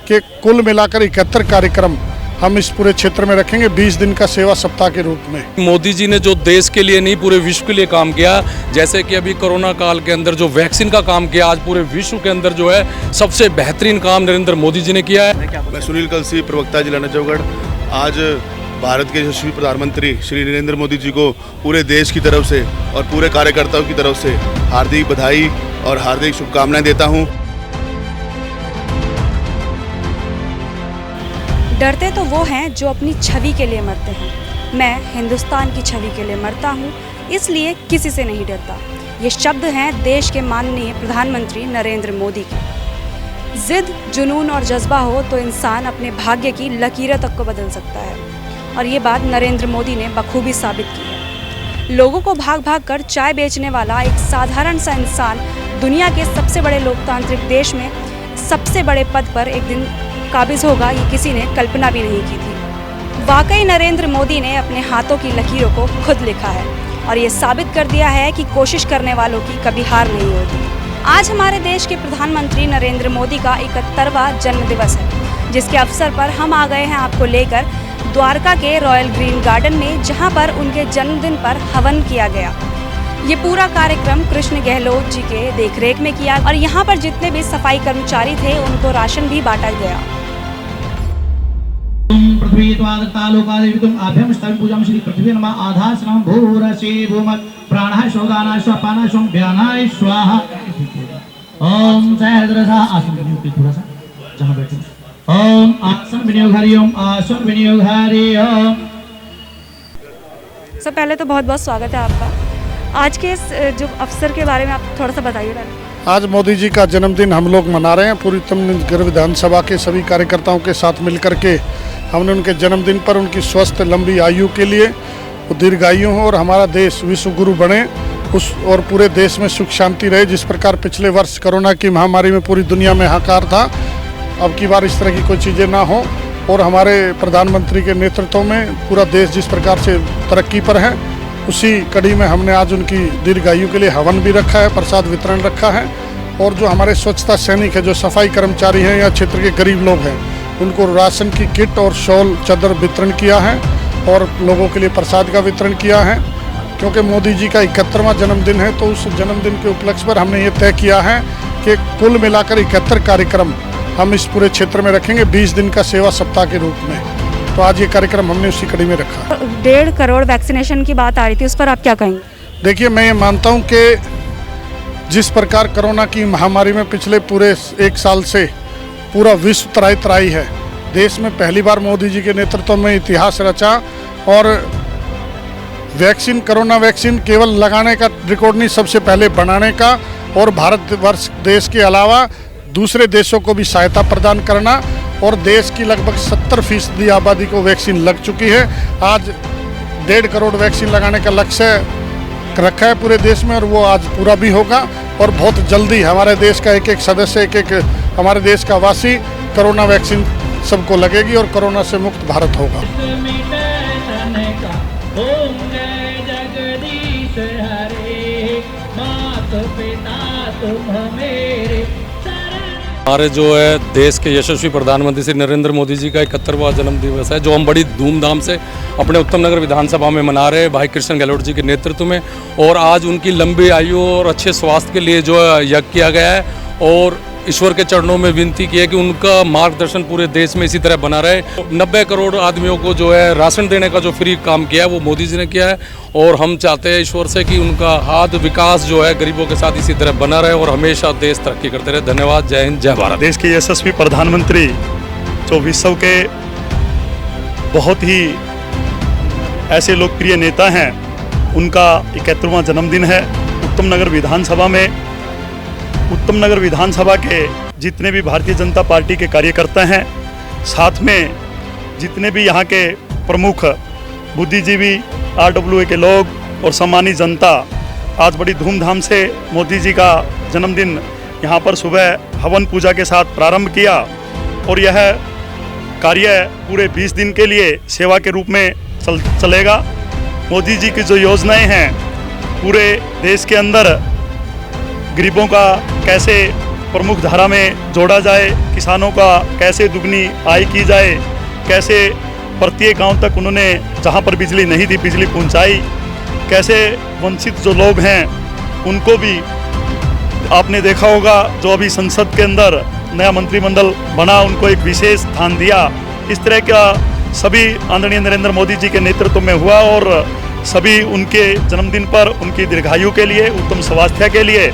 कि कुल मिलाकर 71 कार्यक्रम हम इस पूरे क्षेत्र में रखेंगे 20 दिन का सेवा सप्ताह के रूप में। मोदी जी ने जो देश के लिए नहीं पूरे विश्व के लिए काम किया, जैसे कि अभी कोरोना काल के अंदर जो वैक्सीन का काम किया, आज पूरे विश्व के अंदर जो है सबसे बेहतरीन काम नरेंद्र मोदी जी ने किया है। मैं सुनील कलसी, प्रवक्ता जिला नजफगढ़। आज भारत के यशस्वी प्रधानमंत्री श्री नरेंद्र मोदी जी को पूरे देश की तरफ से और पूरे कार्यकर्ताओं की तरफ से हार्दिक बधाई और हार्दिक शुभकामनाएं देता हूं। डरते तो वो हैं जो अपनी छवि के लिए मरते हैं। मैं हिंदुस्तान की छवि के लिए मरता हूँ, इसलिए किसी से नहीं डरता। ये शब्द हैं देश के माननीय प्रधानमंत्री नरेंद्र मोदी के। जिद, जुनून और जज्बा हो तो इंसान अपने भाग्य की लकीरें तक को बदल सकता है, और ये बात नरेंद्र मोदी ने बखूबी साबित की है। लोगों को भाग भाग कर चाय बेचने वाला एक साधारण सा इंसान दुनिया के सबसे बड़े लोकतांत्रिक देश में सबसे बड़े पद पर एक दिन काबिज होगा, ये किसी ने कल्पना भी नहीं की थी। वाकई नरेंद्र मोदी ने अपने हाथों की लकीरों को खुद लिखा है और ये साबित कर दिया है कि कोशिश करने वालों की कभी हार नहीं होती। आज हमारे देश के प्रधानमंत्री नरेंद्र मोदी का 71वां जन्मदिवस है, जिसके अवसर पर हम आ गए हैं आपको लेकर द्वारका के रॉयल ग्रीन गार्डन में, जहां पर उनके जन्मदिन पर हवन किया गया। ये पूरा कार्यक्रम कृष्ण गहलोत जी के देखरेख में किया और यहाँ पर जितने भी सफाई कर्मचारी थे उनको राशन भी बांटा गया। पृथ्वी त्वादतालोकादेवितुम आभ्यम स्तव पूजाम श्री पृथ्वी नमः आधासनम भूरसे भूमत् प्राणः शोदानाय स्वापानाय स्वं ध्यानाय स्वाहा। ओम सहस्रसा आसन विनियोग थोड़ा सा जहां बैठे। ओम आसन विनियोग हरि ओम आसन विनियोग हरि ओम। सब पहले तो बहुत बहुत स्वागत है आपका। आज के इस जो अवसर के बारे में आप थोड़ा सा बताइए। आज मोदी जी का जन्मदिन हम लोग मना रहे हैं। पूरी उत्तम विधानसभा के सभी कार्यकर्ताओं के साथ मिलकर के हमने उनके जन्मदिन पर उनकी स्वस्थ लंबी आयु के लिए वो दीर्घायु हो और हमारा देश विश्व गुरु बने उस और पूरे देश में सुख शांति रहे। जिस प्रकार पिछले वर्ष कोरोना की महामारी में पूरी दुनिया में हाहाकार था, अब की बार इस तरह की कोई चीज़ें ना हो और हमारे प्रधानमंत्री के नेतृत्व में पूरा देश जिस प्रकार से तरक्की पर है, उसी कड़ी में हमने आज उनकी दीर्घायु के लिए हवन भी रखा है, प्रसाद वितरण रखा है। और जो हमारे स्वच्छता सैनिक है, जो सफाई कर्मचारी हैं या क्षेत्र के गरीब लोग हैं, उनको राशन की किट और शॉल चादर वितरण किया है और लोगों के लिए प्रसाद का वितरण किया है। क्योंकि मोदी जी का 71वां जन्मदिन है, तो उस जन्मदिन के उपलक्ष्य पर हमने ये तय किया है कि कुल मिलाकर 71 कार्यक्रम हम इस पूरे क्षेत्र में रखेंगे 20 दिन का सेवा सप्ताह के रूप में। तो आज ये कार्यक्रम हमने उसी कड़ी में रखा। 1.5 करोड़ वैक्सीनेशन की बात आ रही थी, उस पर आप क्या कहेंगे? देखिए, मैं ये मानता हूँ कि जिस प्रकार कोरोना की महामारी में पिछले पूरे 1 साल से पूरा विश्व त्राही त्राही है, देश में पहली बार मोदी जी के नेतृत्व में इतिहास रचा और वैक्सीन, कोरोना वैक्सीन केवल लगाने का रिकॉर्ड नहीं, सबसे पहले बनाने का और भारतवर्ष देश के अलावा दूसरे देशों को भी सहायता प्रदान करना और देश की लगभग 70% आबादी को वैक्सीन लग चुकी है। आज 1.5 करोड़ वैक्सीन लगाने का लक्ष्य रखा है पूरे देश में और वो आज पूरा भी होगा और बहुत जल्दी हमारे देश का एक एक सदस्य, एक हमारे देश का वासी कोरोना वैक्सीन सबको लगेगी और कोरोना से मुक्त भारत होगा। हमारे जो है देश के यशस्वी प्रधानमंत्री श्री नरेंद्र मोदी जी का 71वां जन्मदिवस है, जो हम बड़ी धूमधाम से अपने उत्तम नगर विधानसभा में मना रहे हैं भाई कृष्ण गहलोत जी के नेतृत्व में। और आज उनकी लंबी आयु और अच्छे स्वास्थ्य के लिए जो यज्ञ किया गया है और ईश्वर के चरणों में विनती की है कि उनका मार्गदर्शन पूरे देश में इसी तरह बना रहे। 90 करोड़ आदमियों को जो है राशन देने का जो फ्री काम किया है वो मोदी जी ने किया है और हम चाहते हैं ईश्वर से कि उनका हाथ विकास जो है गरीबों के साथ इसी तरह बना रहे और हमेशा देश तरक्की करते रहे। धन्यवाद। जय हिंद, जय भारत। देश के यशस्वी प्रधानमंत्री जो विश्व के बहुत ही ऐसे लोकप्रिय नेता हैं, उनका 71वां जन्मदिन है। उत्तम नगर विधानसभा में उत्तम नगर विधानसभा के जितने भी भारतीय जनता पार्टी के कार्यकर्ता हैं, साथ में जितने भी यहाँ के प्रमुख बुद्धिजीवी, RWA के लोग और सम्मानित जनता आज बड़ी धूमधाम से मोदी जी का जन्मदिन यहाँ पर सुबह हवन पूजा के साथ प्रारंभ किया और यह कार्य पूरे 20 दिन के लिए सेवा के रूप में चलेगा। मोदी जी की जो योजनाएं हैं पूरे देश के अंदर गरीबों का कैसे प्रमुख धारा में जोड़ा जाए, किसानों का कैसे दुगनी आय की जाए, कैसे प्रत्येक गांव तक उन्होंने जहां पर बिजली नहीं थी बिजली पहुंचाई, कैसे वंचित जो लोग हैं उनको भी आपने देखा होगा, जो अभी संसद के अंदर नया मंत्रिमंडल बना उनको एक विशेष स्थान दिया। इस तरह का सभी आदरणीय नरेंद्र मोदी जी के नेतृत्व में हुआ और सभी उनके जन्मदिन पर उनकी दीर्घायु के लिए, उत्तम स्वास्थ्य के लिए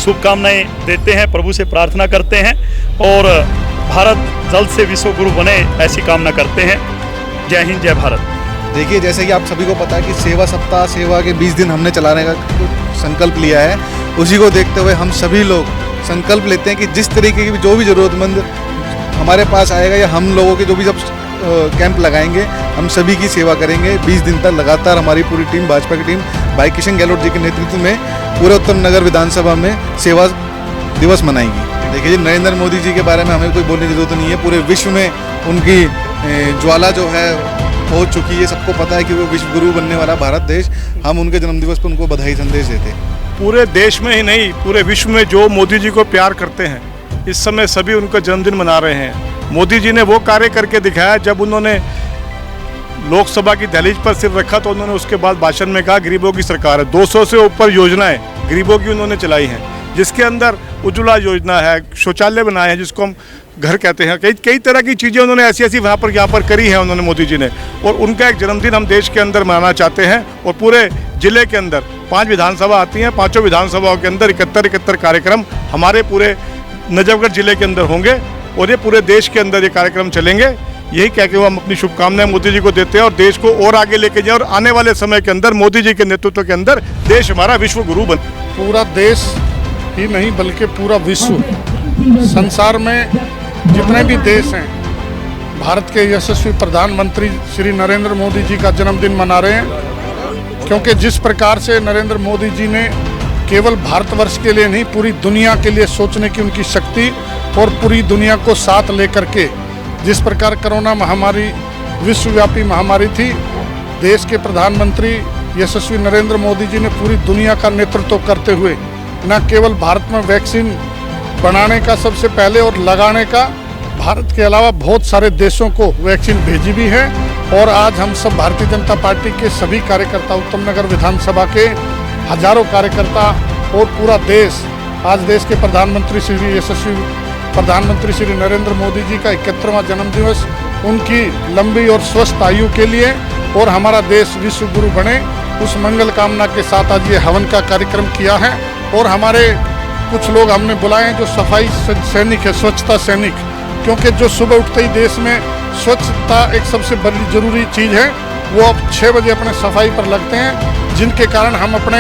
शुभकामनाएं देते हैं, प्रभु से प्रार्थना करते हैं और भारत जल्द से विश्व गुरु बने ऐसी कामना करते हैं। जय हिंद, जय भारत। देखिए, जैसे कि आप सभी को पता है कि सेवा सप्ताह, सेवा के 20 दिन हमने चलाने का संकल्प लिया है। उसी को देखते हुए हम सभी लोग संकल्प लेते हैं कि जिस तरीके की जो भी ज़रूरतमंद हमारे पास आएगा या हम लोगों के जो भी जब कैंप लगाएंगे, हम सभी की सेवा करेंगे। 20 दिन तक लगातार हमारी पूरी टीम, भाजपा की टीम भाई किशन गहलोत जी के नेतृत्व में पूरे उत्तम नगर विधानसभा में सेवा दिवस मनाएंगी। देखिए जी, नरेंद्र मोदी जी के बारे में हमें कोई बोलने की जरूरत नहीं है। पूरे विश्व में उनकी ज्वाला जो है पहुंच चुकी है। सबको पता है कि वो विश्व गुरु बनने वाला भारत देश। हम उनके जन्मदिवस पर उनको बधाई संदेश देते हैं। पूरे देश में ही नहीं, पूरे विश्व में जो मोदी जी को प्यार करते हैं, इस समय सभी उनका जन्मदिन मना रहे हैं। मोदी जी ने वो कार्य करके दिखाया, जब उन्होंने लोकसभा की दहलीज पर सिर रखा तो उन्होंने उसके बाद भाषण में कहा गरीबों की सरकार है। 200 से ऊपर योजनाएं गरीबों की उन्होंने चलाई हैं, जिसके अंदर उज्ज्वला योजना है, शौचालय बनाए हैं जिसको हम घर कहते हैं, कई तरह की चीज़ें उन्होंने ऐसी ऐसी यहाँ पर करी है उन्होंने, मोदी जी ने। और उनका एक जन्मदिन हम देश के अंदर मनाना चाहते हैं। और पूरे जिले के अंदर 5 विधानसभा आती हैं, 5 विधानसभाओं के अंदर 71 कार्यक्रम हमारे पूरे नजफगढ़ जिले के अंदर होंगे और ये पूरे देश के अंदर ये कार्यक्रम चलेंगे। यही कह के वो हम अपनी शुभकामनाएं मोदी जी को देते हैं और देश को और आगे लेके जाए और आने वाले समय के अंदर मोदी जी के नेतृत्व के अंदर देश हमारा विश्व गुरु बने। पूरा देश ही नहीं बल्कि पूरा विश्व, संसार में जितने भी देश हैं, भारत के यशस्वी प्रधानमंत्री श्री नरेंद्र मोदी जी का जन्मदिन मना रहे हैं। क्योंकि जिस प्रकार से नरेंद्र मोदी जी ने केवल भारतवर्ष के लिए नहीं, पूरी दुनिया के लिए सोचने की उनकी शक्ति और पूरी दुनिया को साथ लेकर के, जिस प्रकार कोरोना महामारी विश्वव्यापी महामारी थी, देश के प्रधानमंत्री यशस्वी नरेंद्र मोदी जी ने पूरी दुनिया का नेतृत्व करते हुए न केवल भारत में वैक्सीन बनाने का सबसे पहले और लगाने का, भारत के अलावा बहुत सारे देशों को वैक्सीन भेजी भी है। और आज हम सब भारतीय जनता पार्टी के सभी कार्यकर्ता, उत्तम नगर विधानसभा के हजारों कार्यकर्ता और पूरा देश आज देश के प्रधानमंत्री श्री यशस्वी प्रधानमंत्री श्री नरेंद्र मोदी जी का 71वां जन्मदिवस, उनकी लंबी और स्वस्थ आयु के लिए और हमारा देश विश्व गुरु बने, उस मंगल कामना के साथ आज ये हवन का कार्यक्रम किया है। और हमारे कुछ लोग हमने बुलाए हैं जो सफाई सैनिक है, स्वच्छता सैनिक, क्योंकि जो सुबह उठते ही देश में स्वच्छता एक सबसे बड़ी जरूरी चीज़ है, वो अब 6 बजे अपने सफाई पर लगते हैं, जिनके कारण हम अपने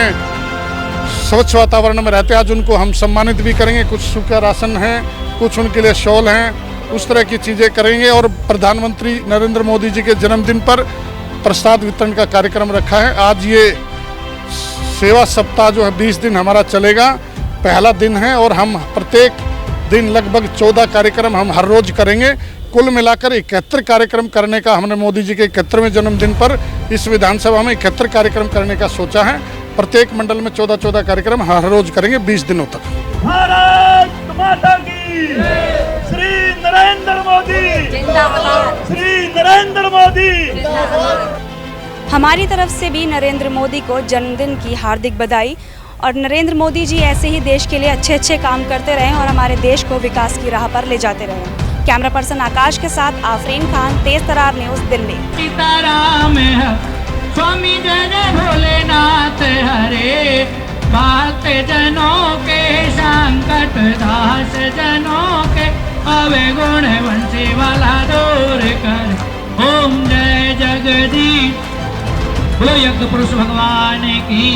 स्वच्छ वातावरण में रहते हैं। आज उनको हम सम्मानित भी करेंगे, कुछ सूखा राशन है, कुछ उनके लिए शॉल हैं, उस तरह की चीज़ें करेंगे। और प्रधानमंत्री नरेंद्र मोदी जी के जन्मदिन पर प्रसाद वितरण का कार्यक्रम रखा है। आज ये सेवा सप्ताह जो है 20 दिन हमारा चलेगा, पहला दिन है और हम प्रत्येक दिन लगभग 14 कार्यक्रम हम हर रोज करेंगे। कुल मिलाकर 71 कार्यक्रम करने का हमने मोदी जी के 71वें जन्मदिन पर इस विधानसभा में 71 कार्यक्रम करने का सोचा है। प्रत्येक मंडल में 14 कार्यक्रम हर रोज करेंगे 20 दिनों तक। भारत माता की श्री नरेंद्र मोदी जिंदाबाद, श्री नरेंद्र मोदी। हमारी तरफ से भी नरेंद्र मोदी को जन्मदिन की हार्दिक बधाई। और नरेंद्र मोदी जी ऐसे ही देश के लिए अच्छे अच्छे काम करते रहें और हमारे देश को विकास की राह पर ले जाते रहें। कैमरा पर्सन आकाश के साथ आफरीन खान, तेज तरार न्यूज़, दिल्ली। सीताराम स्वामी जन भोलेनाथ हरे, भक्त जनों के संकट दास जनों के, अवे गुण वंशी वाला दूर कर। ओम जय जगदीश, बोलो यज्ञ पुरुष भगवान की।